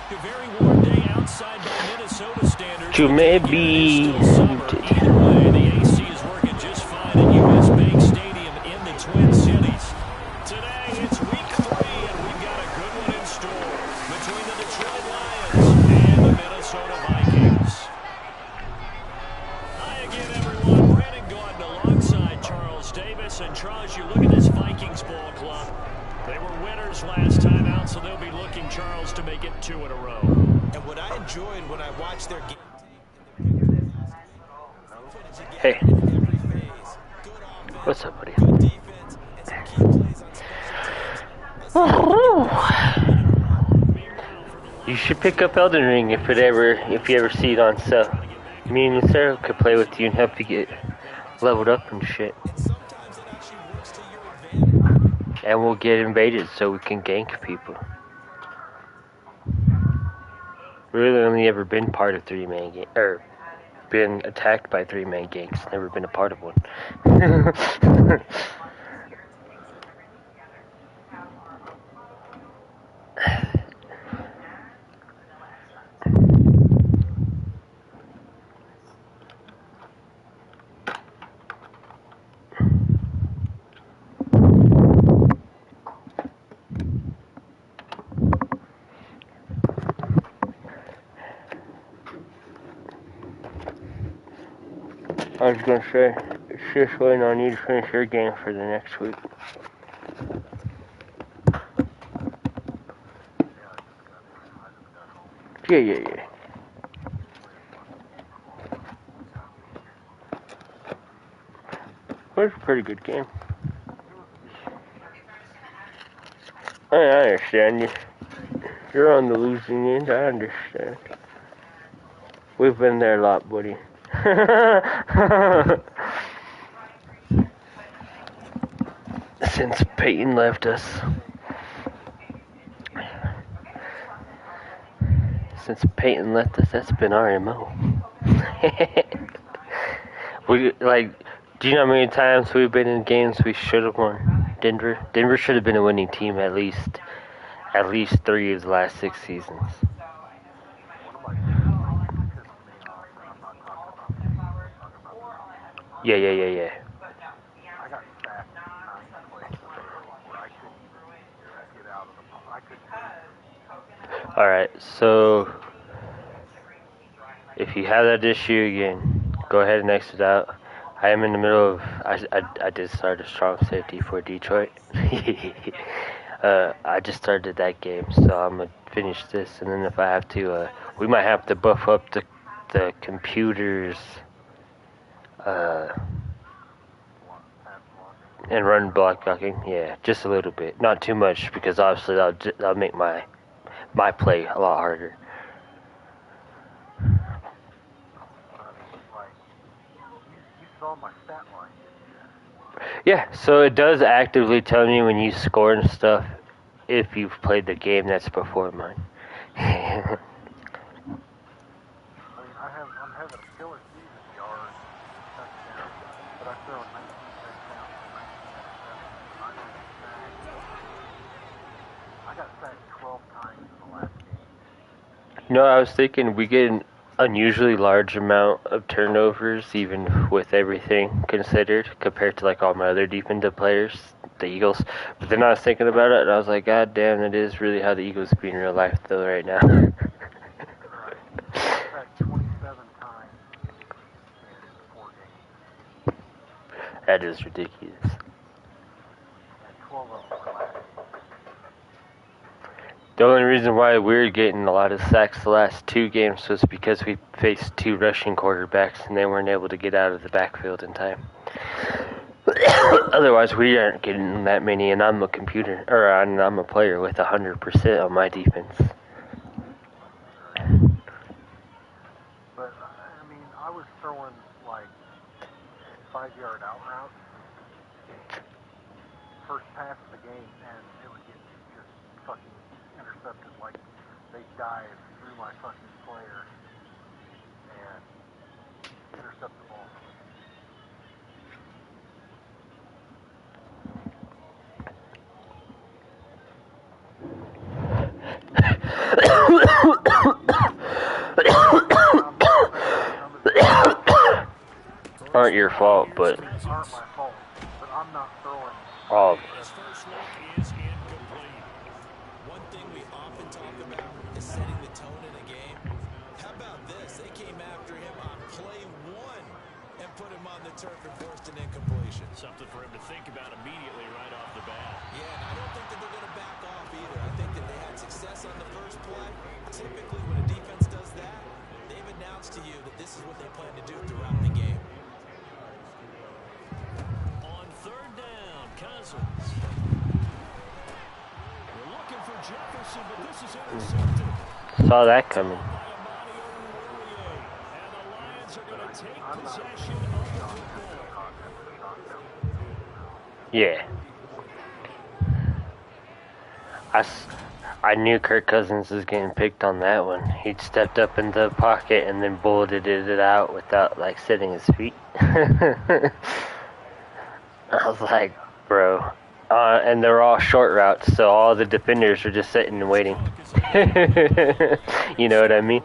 A very warm day outside by Minnesota standards. To maybe. Either way, the AC is working just fine at US Bank Stadium in the Twin Cities. Today, it's week 3, and we've got a good one in store between the Detroit Lions and the Minnesota Vikings. Hi again, everyone. Brandon Gordon alongside Charles Davis. And Charles, you look at this Vikings ball club. They were winners last time out, so they'll be looking, Charles, to make it 2 in a row. And what I enjoyed when I watched their game. Hey. What's up, buddy? You should pick up Elden Ring if you ever see it on sale. Me and Sarah could play with you and help you get leveled up and shit. And we'll get invaded so we can gank people. Really only ever been part of 3-man gang, or been attacked by 3-man gangs. Never been a part of one. I was gonna say, it's just waiting on you to finish your game for the next week. Yeah. It was a pretty good game. I understand you. You're on the losing end, I understand. We've been there a lot, buddy. Since Peyton left us. Since Peyton left us, that's been our MO. Do you know how many times we've been in games we should have won? Denver should have been a winning team at least 3 of the last 6 seasons. Yeah. Alright, so if you have that issue again, go ahead and exit out. I am in the middle of, I did start a strong safety for Detroit. I just started that game, so I'm going to finish this, and then if I have to, we might have to buff up the computers, and run block blocking, yeah, just a little bit, not too much, because obviously that'll make my play a lot harder. Yeah, so it does actively tell me when you score and stuff if you've played the game that's before mine. I'm having a killer season, yards, touchdowns, but I throw 19 touchdowns and 19 interceptions. I got sacked 12 times in the last game. No, I was thinking we get an unusually large amount of turnovers, even with everything considered, compared to like all my other defensive players, the Eagles. But then I was thinking about it, and I was like, God damn, it is really how the Eagles be in real life, though, right now. That is ridiculous. The only reason why we're getting a lot of sacks the last 2 games was because we faced 2 rushing quarterbacks and they weren't able to get out of the backfield in time. Otherwise, we aren't getting that many, and I'm a player with 100% on my defense. But, I mean, I was throwing, like, 5-yard out routes first pass of the game, and it would get just fucking intercepted. Like, they dive through my fucking player and intercept the ball. Aren't your fault, but aren't my fault. But I'm not throwing. all of His first look is incomplete. One thing we often talk about is setting the tone in a game. How about this? They came after him on play 1 and put him on the turf and forced an incompletion. Something for him to think about immediately right off the bat. Yeah, and I don't think that they're going to back off either. I think that they had success on the first play. Typically, when a defense does that, they've announced to you that this is what they plan to do throughout the game. On third down, Cousins. We're looking for Jefferson, but this is intercepted. saw that coming. And the Lions are going to take possession of the football. Yeah. I knew Kirk Cousins was getting picked on that one. He'd stepped up in the pocket and then bulleted it out without, like, setting his feet. I was like, bro. And they're all short routes, so all the defenders are just sitting and waiting. You know what I mean?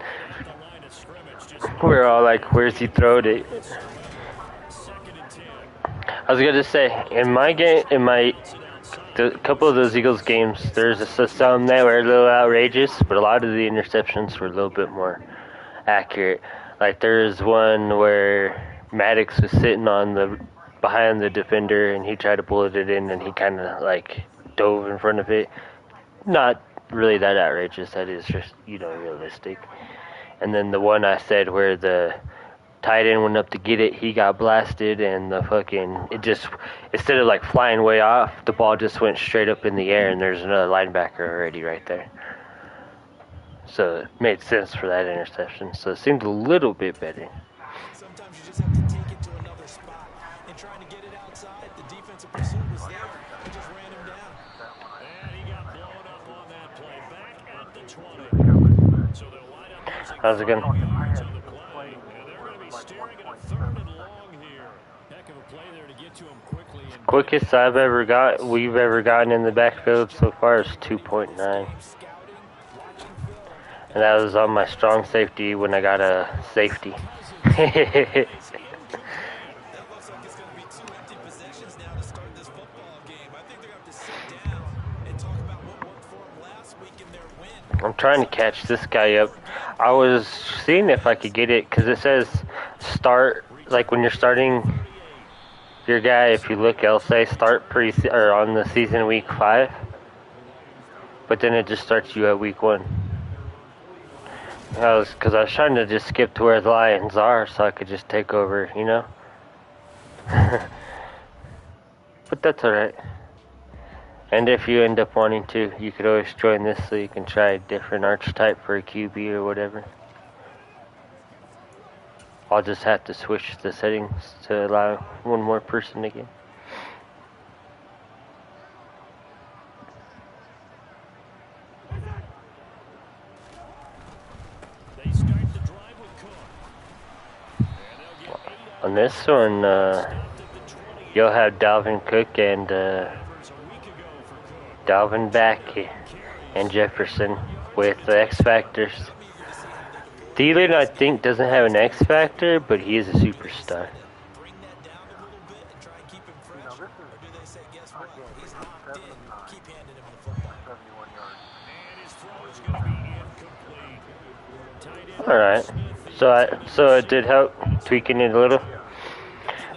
We're all like, where's he throwed it? I was gonna say, in my game, the couple of those Eagles games, there's some that were a little outrageous, but a lot of the interceptions were a little bit more accurate. Like there's one where Maddox was sitting on behind the defender, and he tried to bullet it in, and he kind of like dove in front of it. Not really that outrageous. That is just, realistic. And then the one I said where the tight end went up to get it, he got blasted, and it just, instead of like flying way off, the ball just went straight up in the air, and there's another linebacker already right there. So it made sense for that interception. So it seemed a little bit better. Sometimes you just have to take it to another spot. And trying to get it outside, the defensive pursuit was there. They just ran him down. And he got blown up on that play. Back at the 20. So they'll line up using How's it going? 5 yards on the play. And they're going to be staring at a 3rd and long here. Heck of a play there to get to him quickly. And Quickest we've ever gotten in the backfield so far is 2.9. And that was on my strong safety when I got a safety. That looks like it's going to be 2 empty possessions now to start this football game. I think they're going to have to sit down and talk about what worked for them last week in their win. I'm trying to catch this guy up. I was seeing if I could get it, because it says start, like when you're starting your guy, if you look, it'll say start on the season week 5. But then it just starts you at week 1. Because I was trying to just skip to where the Lions are so I could just take over, But that's alright. And if you end up wanting to, you could always join this so you can try a different archetype for a QB or whatever. I'll just have to switch the settings to allow one more person again. they start the drive with Cook. And they'll get 8 On this one, you'll have Dalvin Cook and a week ago for Cook. Dalvin back and Jefferson with the X Factors. Thielen, I think, doesn't have an X Factor, but he is a superstar. Bring that down a little bit and try and keep him fresh. Or do they say, guess what? He's locked in. Keep handing him the football. 71 yards. And his throw is going to be incomplete. Tight end Alright, so it did help tweaking it a little.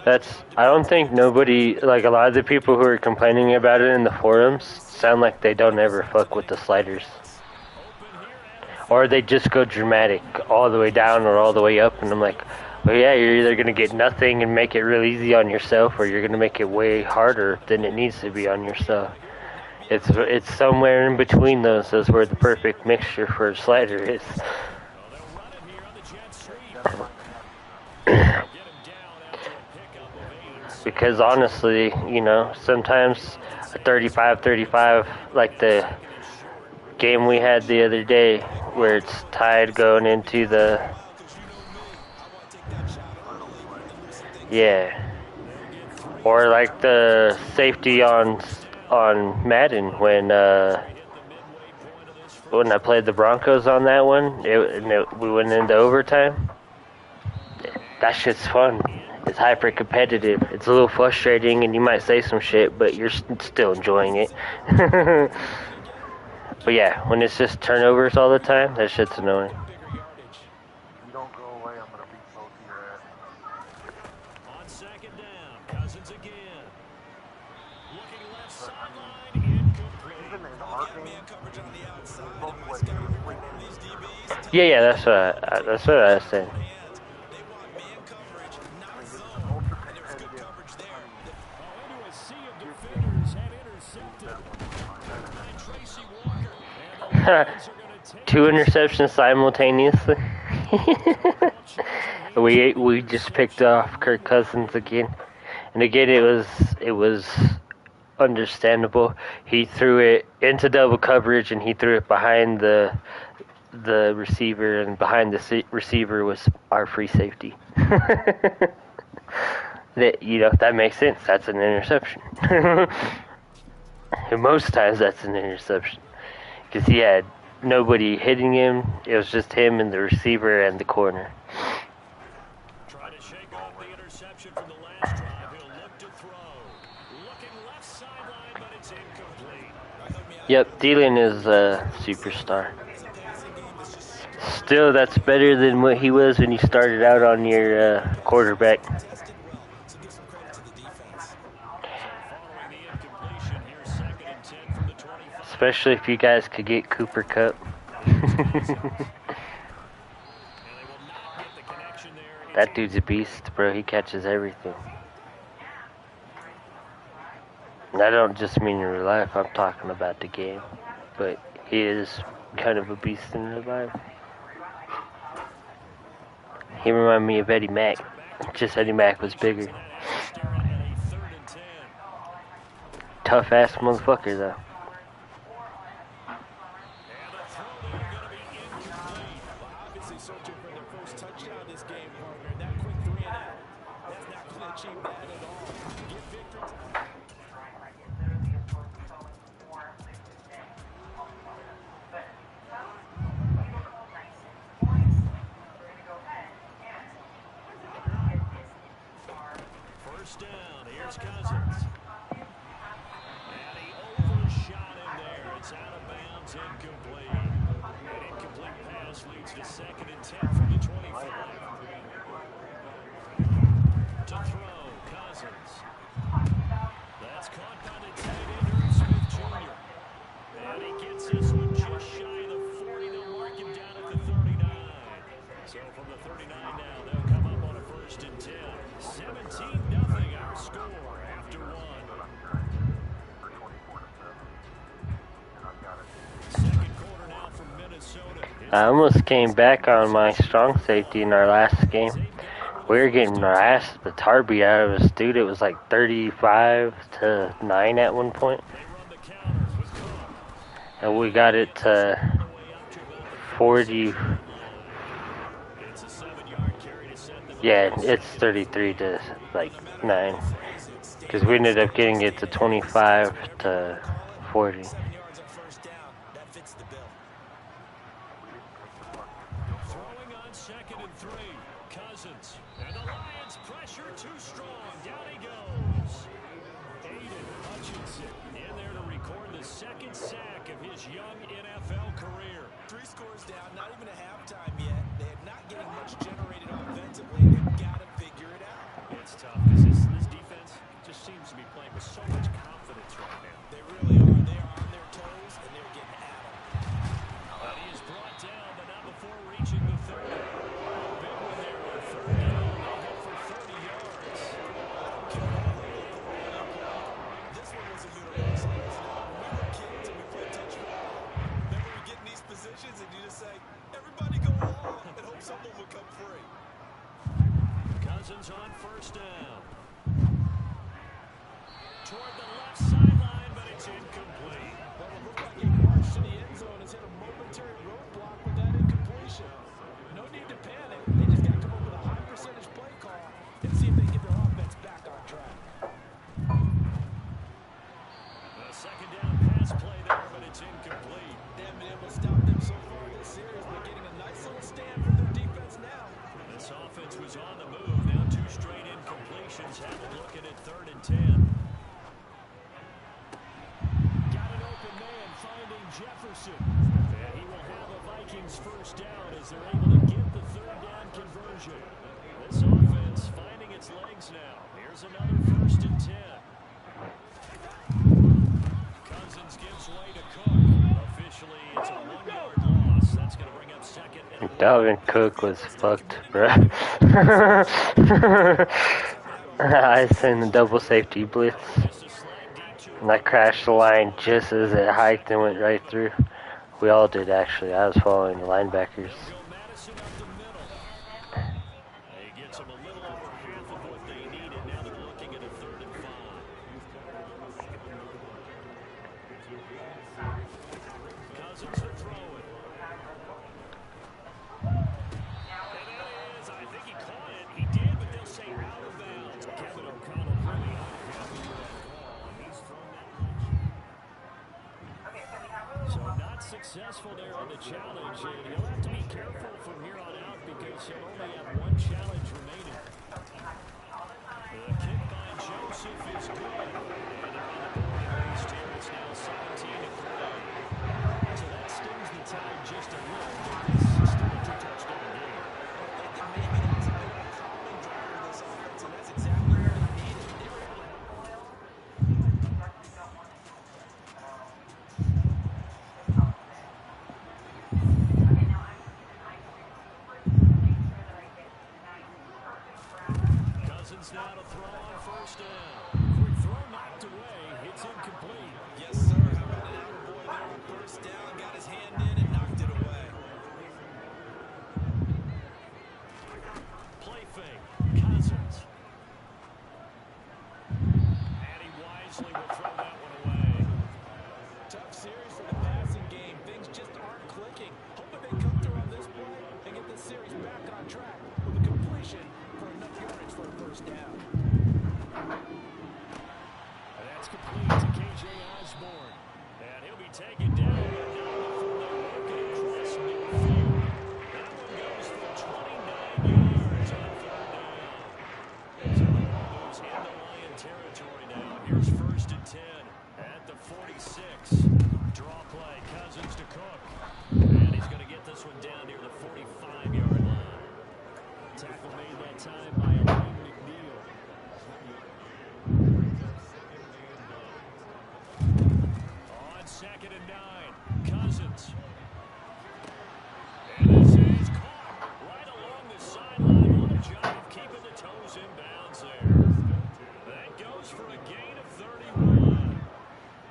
I don't think nobody, like a lot of the people who are complaining about it in the forums sound like they don't ever fuck with the sliders. Or they just go dramatic all the way down or all the way up, and I'm like, well, yeah, you're either going to get nothing and make it real easy on yourself, or you're going to make it way harder than it needs to be on yourself. It's somewhere in between those. That's where the perfect mixture for a slider is. Because honestly, sometimes a 35-35, like the game we had the other day, where it's tied going into the... Yeah. Or like the safety on Madden when when I played the Broncos on that one, we went into overtime. That shit's fun. It's hyper competitive. It's a little frustrating, and you might say some shit, but you're still enjoying it. But yeah, when it's just turnovers all the time, that shit's annoying. Bigger yardage. If you don't go away, I'm gonna beat both of your ass. On second down, Cousins again. Looking left sideline, incomplete. Even in our game, Man coverage on the outside. both And when ways, it's got you're one of these DBs, Yeah, that's what I was saying. hands. They want man coverage, not it's zone. ultra And there was good competitive. coverage there. Into a sea of defenders had intercepted. Tracy Walker. And the Lions are going to take 2 interceptions simultaneously. we just picked off Kirk Cousins again, and again it was understandable. He threw it into double coverage, and he threw it behind the receiver, and behind the receiver was our free safety. That makes sense. That's an interception. And most times that's an interception because he had nobody hitting him. It was just him and the receiver and the corner. Trying to shake off the interception from the last drive. He'll look to throw. Looking left sideline, but it's incomplete. Yep, Thielen is a superstar. Still, that's better than what he was when you started out on your quarterback. So give some credit to the defense. Following the incompletion, here's second and 10 from the 25. Especially if you guys could get Cooper Kupp. And they will not get the connection there. That dude's a beast, bro. He catches everything. And I don't just mean in real life. I'm talking about the game. But he is kind of a beast in real life. He reminded me of Eddie Mack. Just Eddie Mack was bigger. Tough ass motherfucker though. Obviously searching for their first touchdown this game, partner. And that quick 3 and out, that's not going to achieve that at all. Get victory. First down, here's Cousins. And he overshot him there. It's out of bounds, incomplete. An incomplete pass leads to second and 10 from the 25. To throw, Cousins. That's caught by the tight end, Irv Smith Jr. And he gets this one just shy of the 40. They'll mark him down at the 39. So from the 39 now, they'll come up on a first and 10. 17-0 our score after one. Second quarter now from Minnesota. I almost came back on my strong safety in our last game. We were getting our ass, the tar beat out of us, dude. It was like 35-9 at one point. They run the counter with Cook. And we got it to 40. It's a 7-yard carry to set the Yeah, it's 33-9. Because we ended up getting it to 25-40. 7 yards on first down. That fits the bill. throwing on second and 3. Cousins. And the Lions pressure too strong. Down he goes. Aiden Hutchinson in there to record the second sack of his young NFL career. 3 scores down, not even a halftime yet. They're not getting much generated offensively. They've got to figure it out. It's tough because this defense just seems to be playing with so much confidence right now. They really are. They are on their toes, and they're getting at them. And he is brought down, but not before reaching the 30. Big one there on third down. They'll go for 30 yards. This one was a universal. When we were kids and we played touch football, remember we get in these positions and you just say, everybody go along and hope someone will come free. Cousins on first down. Toward the left sideline, but it's incomplete. Well, it looked like he marched to the end zone, has hit a momentary roadblock with that incompletion. No need to panic. They just got to come up with a high percentage play call and see if they can get their offense back on track. A second down pass play there, but it's incomplete. They haven't been able to stop them Vikings first down as they're able to get the third down conversion. This offense finding its legs now. Here's another 1st and 10. Cousins gives way to Cook. Officially, it's a 1-yard loss. That's going to bring up 2nd and 11. Dalvin Cook was fucked, bro. I sent the double safety blitz, and I crashed the line just as it hiked and went right through. We all did, actually. I was following the linebackers. He gets them a little over half of what they needed. Now they're looking at a 3rd and 5. Cousins to throw it. And that is, I think he caught it. He did, but they'll say out of bounds. Kevin O'Connell really unhappy with that call, and he's thrown that much. So not successful there on the challenge, and he'll have to be careful from here on out because he'll only have 1 challenge remaining. The kick by Joseph is good, and they're on the board at least here. It's now 17-3. So that stings the tide just a little, but this is still a 2-touchdown game. And maybe that's a bit of a calming drive for this offense, and that's exactly what they needed. They were able to Cousins now to throw on 1st down. Quick throw knocked away. It's incomplete. Yes, sir. How about an attaboy there on 1st down? Got his hand in and knocked it away. Play fake. Cousins. And he wisely will throw that one away. Tough series for the passing game. Things just aren't clicking. Hoping they come through on this play and get this series back on track with a completion for enough yardage for a 1st down. And that's complete to K.J. Osborne. And he'll be taken down. But not before they work it across midfield. That one goes for 29 yards on 3rd down. So the Bulldogs in the Lion territory now. Here's 1st and 10 at the 46. Draw play. Cousins to Cook. And he's going to get this one down near the 45-yard line. Tackle made that time by Elaine McNeil. On 2nd and 9, Cousins. And this is caught right along the sideline. What a job of keeping the toes in bounds there. That goes for a gain of 31.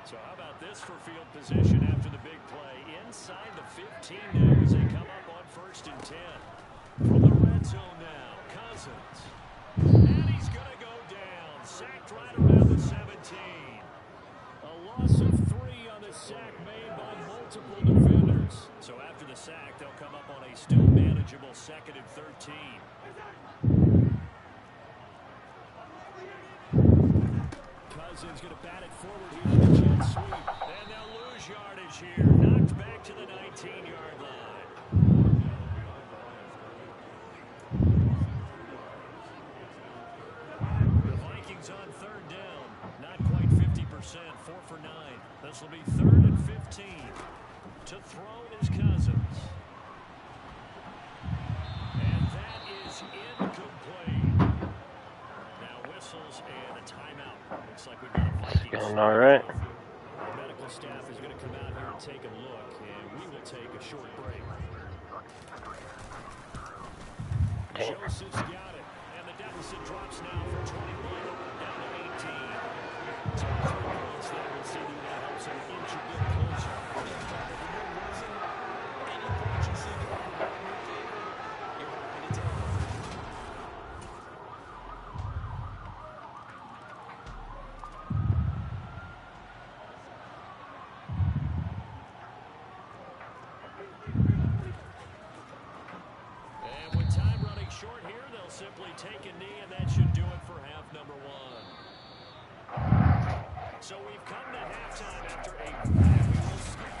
So how about this for field position after the big play? Inside the 15 now as they come up on 1st and 10. From the red zone now, Cousins. And he's going to go down. Sacked right around the 17. A loss of 3 on the sack made by multiple defenders. So after the sack, they'll come up on a still manageable 2nd and 13. Cousins going to bat it forward here on the jet sweep. And they'll lose yardage here. Knocked back to the 19-yard line. The Vikings on 3rd down. Not quite 50%. 4 for 9. This will be 3rd and 15. To throw is Cousins. And that is incomplete. Now whistles and a timeout. Looks like we've got a Vikings. Going all right. The medical staff is going to come out here and take a look, and we will take a short break. Joseph's got it, and the deficit drops now from 21 down to 18. So 3 points there, we'll see the helps an inch a bit closer. Any point you see going in your favor, you're happy to take it. And with time running short here, they'll simply take a knee, and that should do it for half number 1. So we've come to halftime after a fabulous start.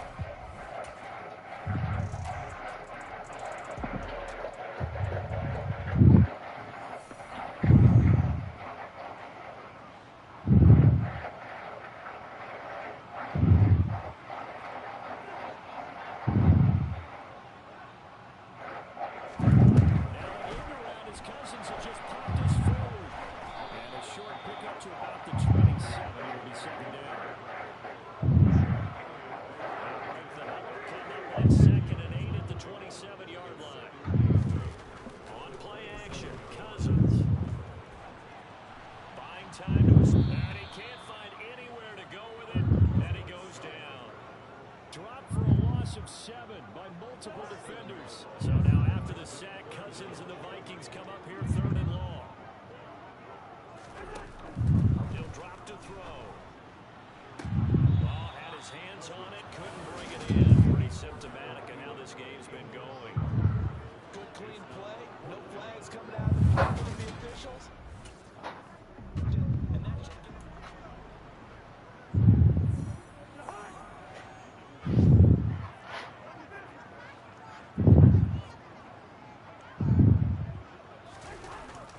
So now after the sack, Cousins and the Vikings come up here 3rd and long. He'll drop to throw. Ball had his hands on it, couldn't bring it in. Pretty symptomatic of how this game's been going. Good clean play. No flags coming out of the field from the officials. And that should get...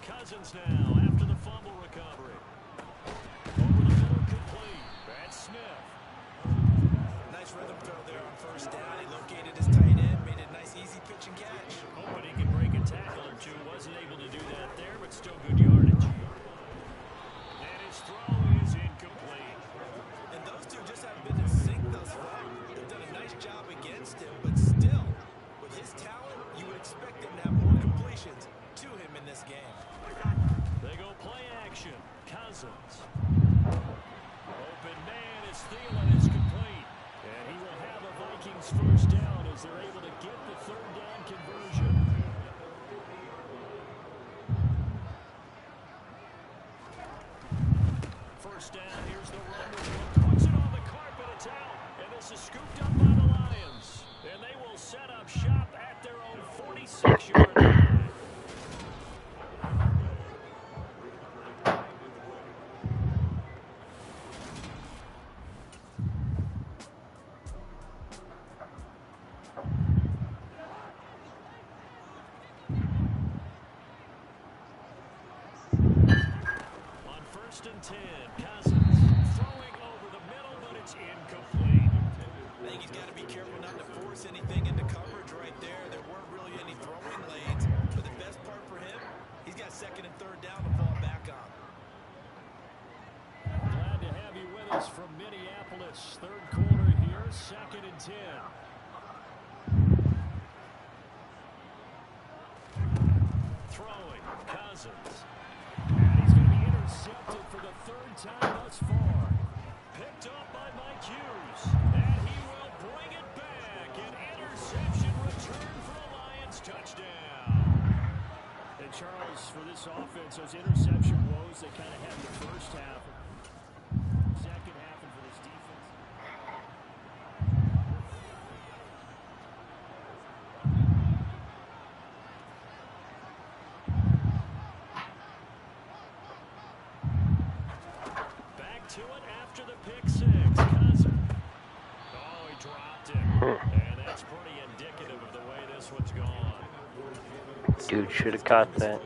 Cousins now after the fumble recovery. Over the middle, complete. That's Smith. Nice rhythm throw there on 1st down. He located his tight end, made a nice easy pitch and catch. Hoping he could break a tackle or two. Wasn't able to do that there, but still good yardage. And his throw is incomplete. And those two just haven't been in sync thus far. They've done a nice job against him, but still, with his talent, you would expect them to have more completions to him in this game. They go play action. Cousins. Open man is Thielen is complete. And he will have a Vikings 1st down as they're able to get the 3rd down conversion. First down, here's the run. Puts it on the carpet, it's out. And this is scooped up by the Lions. And they will set up shop at their own 46-yard line. On 1st and 10, Cousins throwing over the middle, but it's incomplete. I think he's got to be careful not to force anything into coverage right there. There weren't really any throwing lanes, but the best part for him, he's got 2nd and 3rd down to fall back on. Glad to have you with us from Minneapolis. 3rd quarter here, 2nd and 10. Throwing, Cousins. And he's going to be intercepted for the 3rd time thus far. Picked up by Mike Hughes. And he will bring it back. An interception return for a Lions touchdown. And Charles, for this offense, those interception woes they kind of had in the 1st half. 2nd half, and for this defense. Back to it after the pick 6. Cousins. Oh, he dropped it. And that's pretty indicative of the way this one's gone. Dude should have caught that.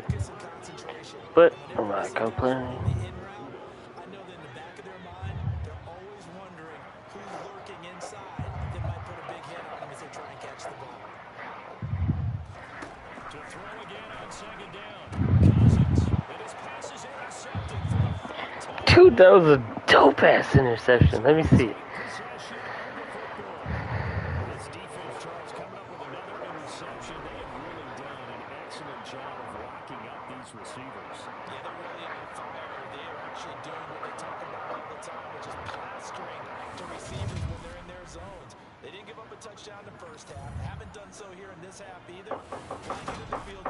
But I'm not complaining. I know that in the back of their mind, they're always wondering who's lurking inside that might put a big hit on them as they try and catch the ball. To throw again on 2nd down. Cousins. And his pass is intercepted for the 3rd time. Dude, that was a dope-ass interception. Let me see it. Possession of the football. This defense, Charles, coming up with another interception. They have really done an excellent job of locking up these receivers. Yeah, they're really on fire. They're actually doing what they talk about all the time, which is plastering to receivers when they're in their zones. They didn't give up a touchdown in the 1st half. Haven't done so here in this half either. Trying to get in the field.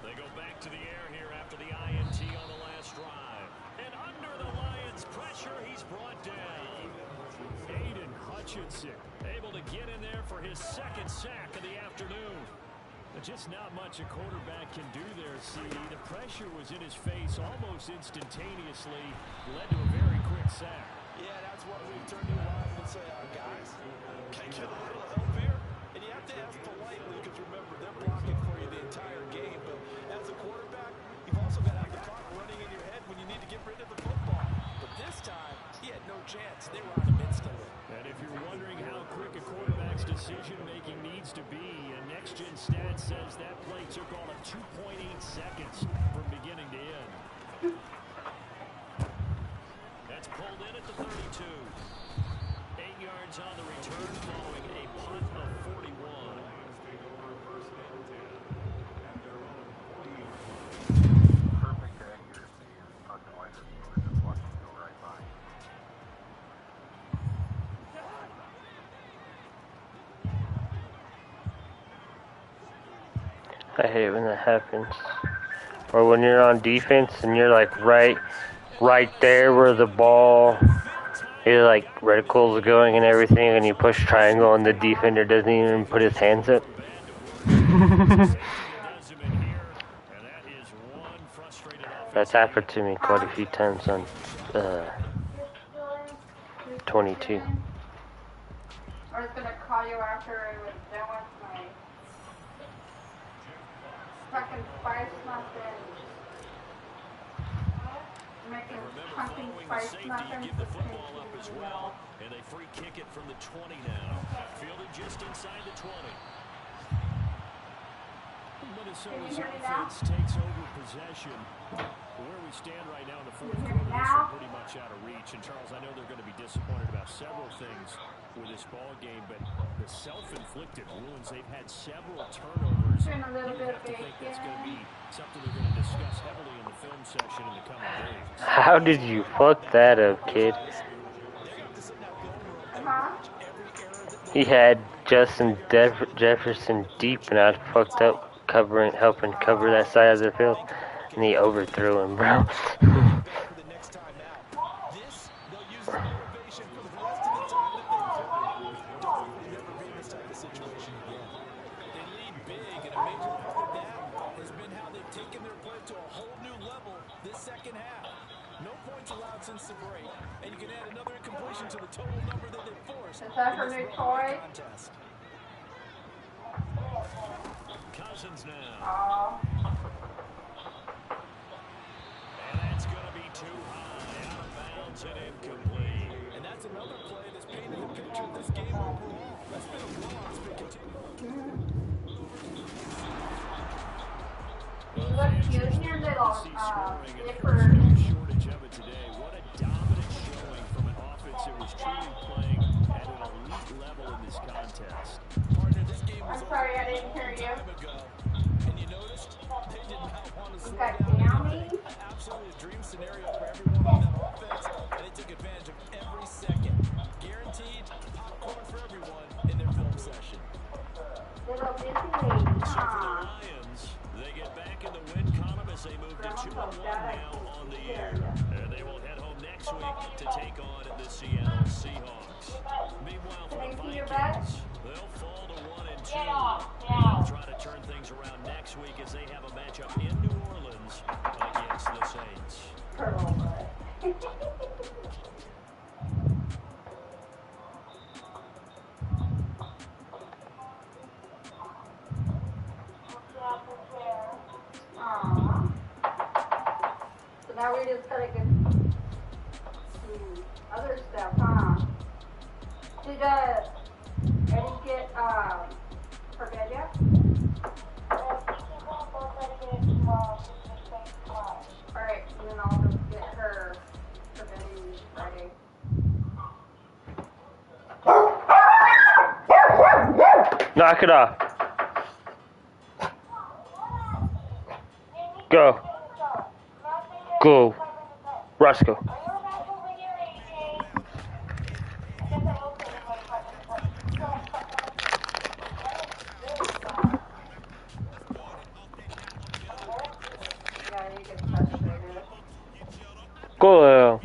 They go back to the air here after the INT on the last drive. And under the Lions' pressure, he's brought down. Aiden Hutchinson able to get in there for his 2nd sack of the afternoon. But just not much a quarterback can do there, CD. The pressure was in his face almost instantaneously. Led to a very quick sack. Yeah, that's what we turn to line and say, guys, can I get a little help here? And you have to ask politely because remember, they're blocking for you the entire game. But as a quarterback, you've also got to have the clock running in your head when you need to get rid of the football. But this time, he had no chance. They were on him instantly. And if you're wondering how quick a quarterback's decision-making needs to be, a next-gen stat says that play took all of 2.8 seconds from beginning to end. That's pulled in at the 32. 8 yards on the return following a punt of 41. I hate when that happens. Or when you're on defense and you're like right there where the ball, you're like reticles are going and everything, and you push triangle and the defender doesn't even put his hands up. That's happened to me quite a few times on 22. I was gonna call you after I was done with my fucking spice muffins. Making pumpkin spice muffins with as well. And they free kick it from the 20 now. Fielded just inside the 20. Minnesota's offense takes over possession. Where we stand right now in the fourth quarter, they're pretty much out of reach. And Charles, I know they're going to be disappointed about several things with this ball game, but the self-inflicted ruins, they've had several turnovers. You have to think that's going to be something they're going to discuss heavily in the film session in the coming days. How did you fuck that up, kid? He had Justin Jefferson deep and I fucked up helping cover that side of the field, and he overthrew him, bro. Since the break, and you can add another incompletion to the total number that they forced. Is that her new toy? Cousins now. Oh. And that's going to be too high, out of bounds and incomplete. And that's another play that's painted the picture of this game overall. That's been a blowout. It's been continuing. You look cute in your little slippers. Shortage of it today. What a dominant showing from an offense that was truly playing at an elite level in this contest. Partner, this game was I'm sorry, I didn't hear you. ago, and you noticed they did not want to slow Got down. Downy? Absolutely a dream scenario for everyone on that offense, and they took advantage of every second. Guaranteed popcorn for everyone in their film session. Little busy lady, So for the huh? Lions, they get back in the win column as they move to 2-1 now on the year. And they will head home next week to take on the Seattle Seahawks. Meanwhile, for the Vikings, they'll fall to 1-2. They'll try to turn things around next week as they have a matchup in New Orleans against the Saints. Aww. So now we just gotta get some other stuff, huh? Did Eddie get her bed yet? Alright, and then I'll just get her bedding Friday. Knock it off. Go. Go. Roscoe. Yeah, you get frustrated. Go.